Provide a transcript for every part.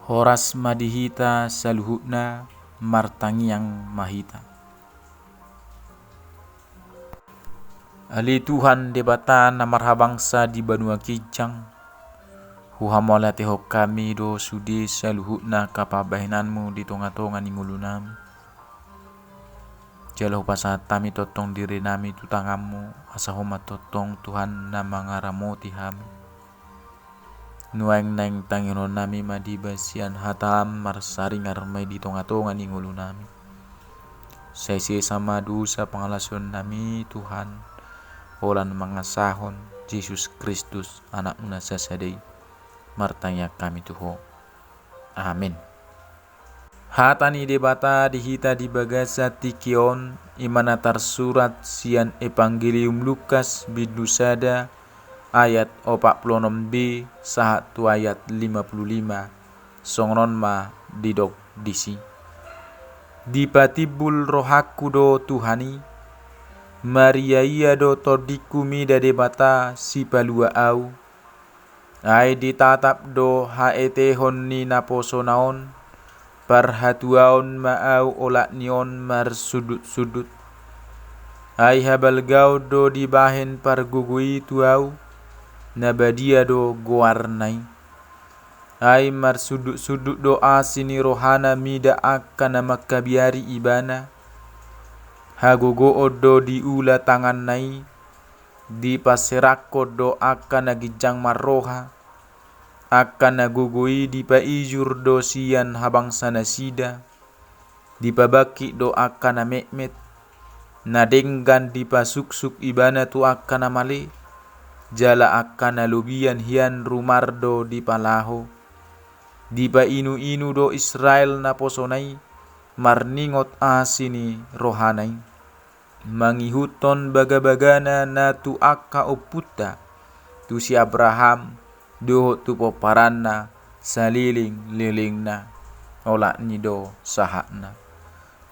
Horas madihita saluhutna martangiang mahita. Ali Tuhan debata na marhabangsa di banua kijang. Huhamola tehok kami do sudi saluhutna kapabahinanmu di tonga-tonga ningulunami. Jalau pasat tami totong diri nami tutangamu asahoma totong Tuhan na mangaramoti hami. Nuaing naing tanginon nami madibasian hatam marsaringar may di tonga-tonga ningulunami. Saisi sama dosa pangalason nami Tuhan. Olan mangasahon Yesus Kristus anakmu na sasadai. Martanya kami Tuho. Amin. Hatani debata dihita di bagasa tikion imana tersurat sian Evangelium Lukas bidusada ayat 46b sahat tu ayat 55 songron ma didok disi. Dipatibul rohaku do Tuhani Maria ia do tordikumi da debata si palua au ai ditatap do haetehon ni naposonaon parhatuaon maau olak nion mar sudut-sudut ai habalgau do dibahen pargugui tuau nabadia do goarnai ai mar sudut-sudut do asini rohana mida akan makabiari ibana hagogo odo diula tangan nai di paserako do akan nagijang maroha akan nagugui di paijur do sian habang sanasida di pabaki do akan namekmet nadenggan di pasuksuk ibana tu akan namale jala akan nalubian hian rumardo di palaho di pa inu-inu do Israel na posonai marningot asini rohanai mangihuton baga-bagana na tu akka oputa tu si Abraham do tu poparanna saliling-lilingna olak nido sahakna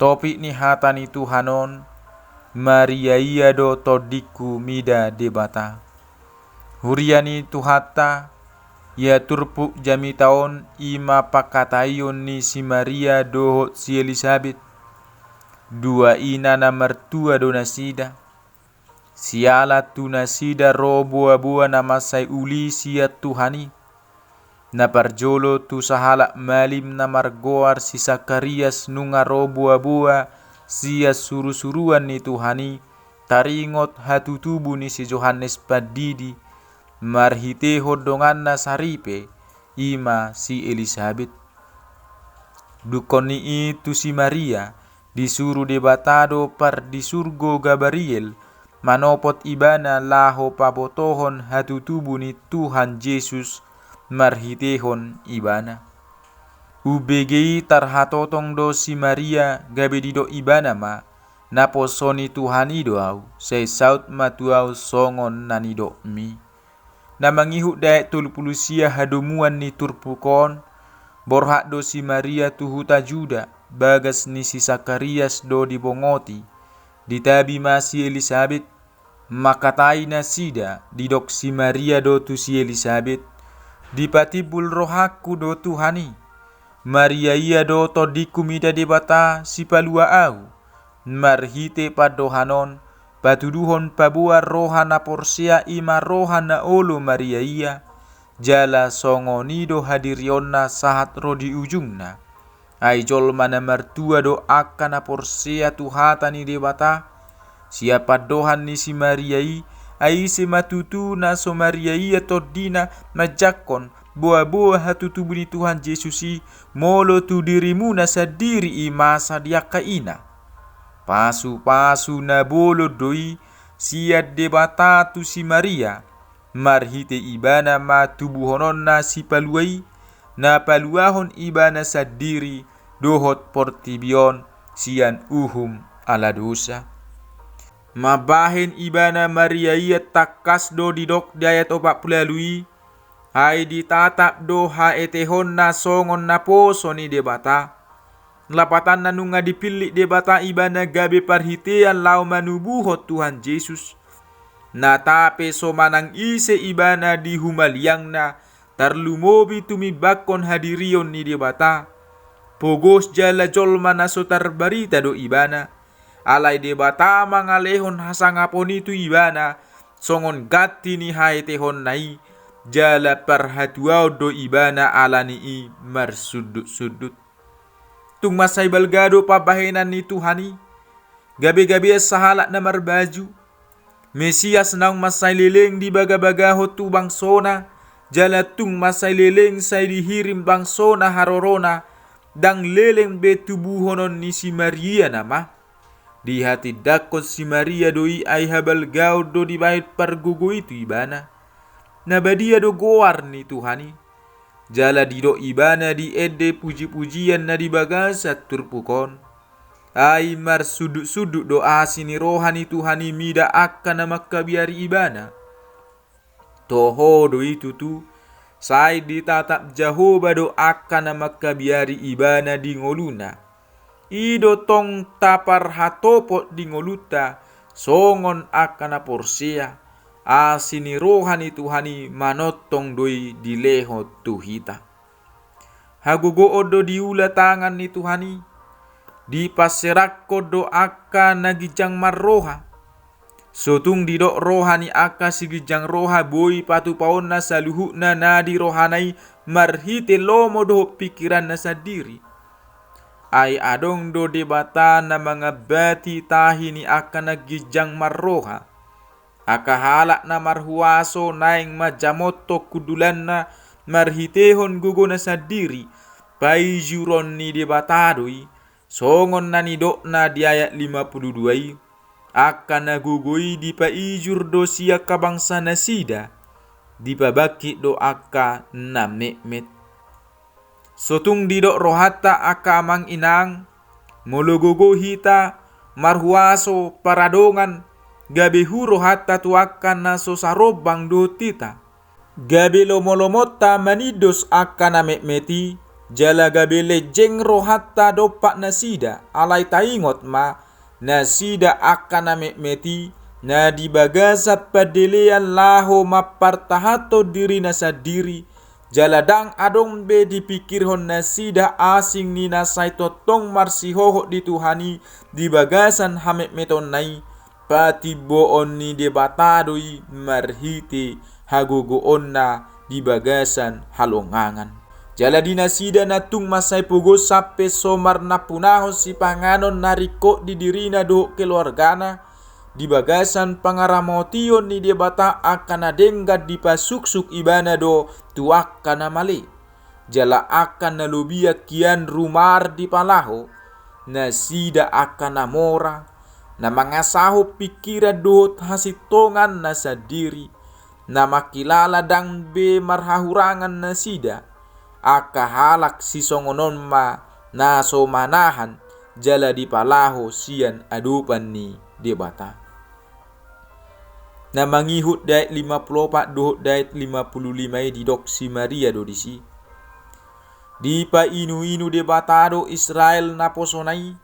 topik ni hatani Tuhanon Maria ia do todiku mida debata huriani tuhata ya turpuk jami taon ima pakatayon ni si Maria dohot si Elisabeth dua ina na mertua do nasida siala tu nasida ro bua-bua na masai uli sia Tuhani na parjolo tu sahala malim na margoar si Sakarias nunga ro bua-bua sia suru-suruan ni Tuhani taringot hatutubu ni si Johannes Padidi marhite hodongan na saripe ima si Elisabeth dukoni itu si Maria disuruh debatado par disurgo Gabriel manopot ibana laho pabotohon hatutubu ni Tuhan Yesus marhitehon ibana ubegi tarhatotong do si Maria gabedido ibana ma naposoni Tuhan ido au sesaut matuau songon nanido mi namangihu daek tulpulusia hadomuan ni turpukon borhak do si Maria tuhuta juda bagas ni si Sakarias do dibongoti ditabi masih Elisabeth makatai nasida didok si Maria do tu si Elisabeth dipatibul rohaku do Tuhani Maria ia do todiku mida debata si palua au marhite padohanon patuduhon pabua rohana porsia ima rohana olo Maria ia jala songonido hadirionna sahat rodi ujungna ai jol mana mertua do akan porsia tuhatani debata siapa dohan ni si Maria ai se matutu na so Maria atau dina majakon boa-boa hatutubu ni Tuhan Yesus molo tu dirimu na sadiri masa diaka ina pasu-pasu na bolo doi siat debata tu si Maria marhite ibana matubuhonon na si paluai na paluahon ibana sadiri dohot portibion sian uhum ala dosa mabahen ibana Maria ia takas do didok dayat opak pulalui hai ditatap do haetehon na songon na poso ni debata lapatan nanunga dipilih debata ibana gabe parhitean lau manubuhot Tuhan Yesus na tape so manang ise ibana di humaliang na tarlumobi tumi bakon hadirion ni di bata. Pogos jala jolma naso tarbarita do ibana. Alai de bata mangalehon hasangapon itu ibana. Songon gati ni haitehon nai. Jala parhatuau do ibana alani i marsudut-sudut. Tung masay balgado pabahenan ni Tuhani. Gabi-gabi sahalak na marbaju. Mesias nang masay liling di baga-bagaho tu bangsona. Jala tung masay liling say dihirim bangsona harorona. Dang liling betubuhonon ni si Maria nama. Di hati dakot si Maria doi ay habal gao do di bait pargugo itu ibana. Nabadia do goar ni Tuhani. Jala di do ibana di ede puji-pujian na di bagasat turpukon. Ay mar sudut-sudut doa sini rohani Tuhani mida akan na makabiari ibana. Toho do itu tu. Say ditatap Jehovah do akan na makabiari ibana di ngoluna. Ido tong tapar hatopot di ngoluta. Songon akan na porsia. Asini rohani Tuhani manotong doi dileho tuhita. Hagugo odo diula tangan ni Tuhani. Di paserak kodo aka nagijang marroha. Sotung didok rohani aka sigijang roha boi patu paon na saluhu na nadi rohanai marhite lomo do pikiran na sadiri. Ay adong do debata na mga bati tahi ni aka nagijang marroha. Akahalak na marhuaso naing majamoto kudulan na marhitehon gugo na sadiri. Paijuron ni debatadoi. Songon na nidok na di ayat 52. Akan nagugoi di paijur do siya kabangsa na sida. Di pabakit do aka na mekmet. Sotung didok rohata aka amang inang. Mologogo hita marhuaso paradongan. Gabi huro hatta tuakan na sosarobang do tita. Gabi lomolomota manidos akan na mekmeti. Jala gabi lejeng rohatta dopak nasida. Alay taingot ma. Nasida akan na mekmeti. Na dibagasa padelean laho mapartahato diri nasadiri. Jaladang adong be dipikirhon nasida asing ni nasay totong marsihoho di Tuhani. Dibagasan hamekmeton nai. Pati boon ni debatadoi marhiti hagugoon na di bagasan halongangan. Jala dinasida na tung masay pugo sape somar na punaho si panganon nariko di dirina do keluargana. Di bagasan pangaramotion ni debata akan na denggad di pasuksuk ibana do tuak kana mali. Jala akan na lubia kian rumar di palaho. Nasida akan na mora. Na mangasaho pikiran dohot hasitongan na sa diri. Na makilala dang be marhahurangan na sida. Akahalak si songonon ma na so manahan. Jala di palaho siyan adupan ni debata. Na mangihut dayat 54 dohot dayat 55 di dok si Maria do disi. Di pa inu-inu debatado Israel na posonai.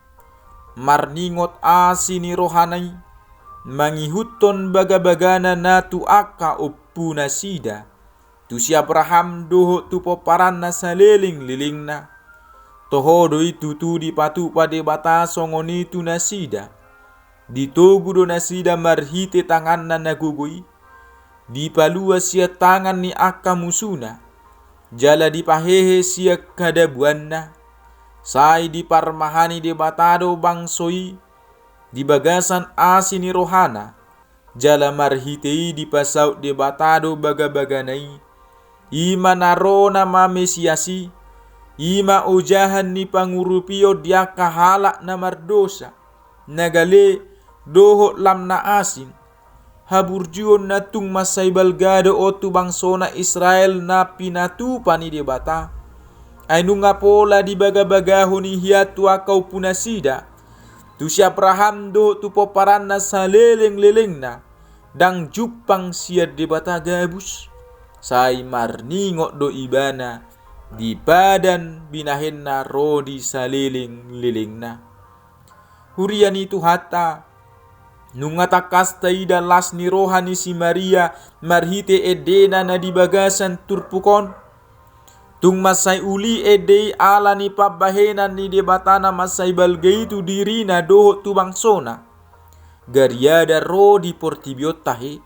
Marningot asini rohanai. Mangihuton baga-bagana na tuaka upu na sida. Tu si Abraham doho tu poparan na saliling-liling na. Toho doi tutu di patu pade bata songoni tu na sida. Ditogu do na sida marhite tangan na nagugui. Di palua siya tangan ni aka musuna. Jala di pahehe siya kadabuan na. Say di parmahani debatado bangsoi. Di bagasan asini rohana. Jala marhitei di pasaut debatado baga-baganai. Ima narona ma mesiasi. Ima ujahan ni pangurupio dia kahalak na mardosa. Nagale doho lam na asing. Haburjuon na tung masay balgado o tu bangsona Israel na pinatupa ni debata. Ay nunga pola di baga-bagaho ni hiatu akau punasida. Tu si Abraham do tu poparan na sa leleng-leleng na. Dang jupang siya debata gabus. Say marningot do ibana. Di badan binahin na rodi sa leleng-leleng na. Hurian itu hata. Nungatakas taida las ni rohani si Maria marhite edena na di bagasan turpukon. Tung masay uli edei ala ni pabahenan ni debatana masay balgaitu dirina doho tu bangsona. Gariada ro di portibiot tahe.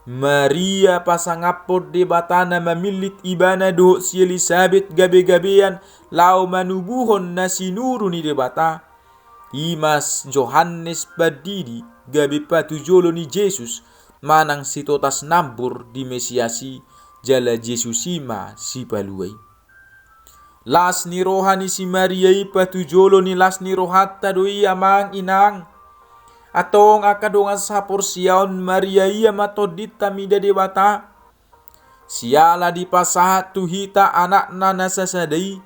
Maria pasangapot debatana mamilit ibana doho si Elizabeth gabe-gabean lau manubuhon na sinuru ni debata. Imas Johannes Badidi gabe patujolo ni Jesus manang sitotas nambur di Mesiasi jala Jesusima si paluai. Las ni rohani si Maria patujolo ni las ni rohatta doi amang inang. Atong akadongan sapor siaon Maria ia matodita mida dewata. Siala di pasahat tuhita anak nana sasadai.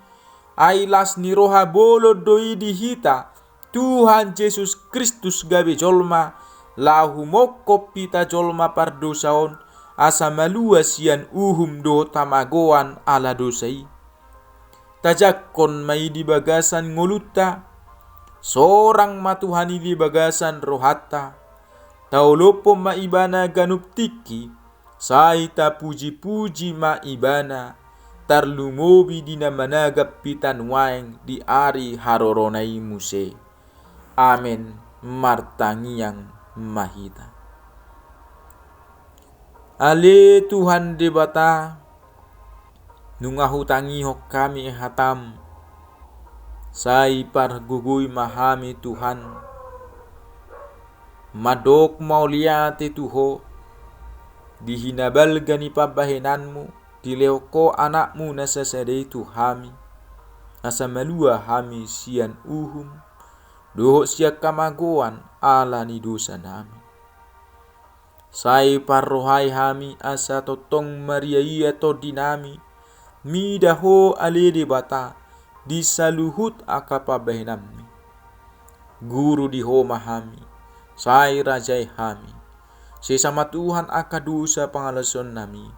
Ailas ni roha bolo doi dihita. Tuhan Yesus Kristus gabe jolma. Lahu mokop pita jolma pardosaon. Asa malua sian uhum do tamagoan ala dosai. Tajakon mai di bagasan ngoluta. Sorang matuhani di bagasan rohata. Taulopo maibana ganup tiki. Saita puji-puji maibana. Tarlumobi dina managap pitan waeng di ari haroronai muse. Amen. Martangiang mahita. Ale Tuhan debata. Nungahutangi hok kami hatam. Sai par gugui mahami Tuhan. Madok mauliate Tuho. Dihinabal gani pabahenanmu. Dilewko anakmu nasasadai Tuhami. Asa malua hami sian uhum. Doho siak kamagoan ala ni dosa nami. Sai par rohai hami asa totong Maria ia to dinami. Midaho ale debata. Di saluhut akapabahenami. Guru di homa hami. Sai rajai hami. Sesama Tuhan akadusa pangalason nami.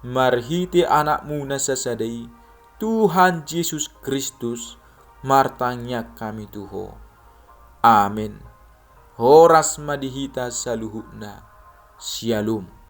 Marhiti anakmu nasasadai. Tuhan Yesus Kristus. Martangnya kami Tuho. Amin. Horas madihita saluhutna. Shalom.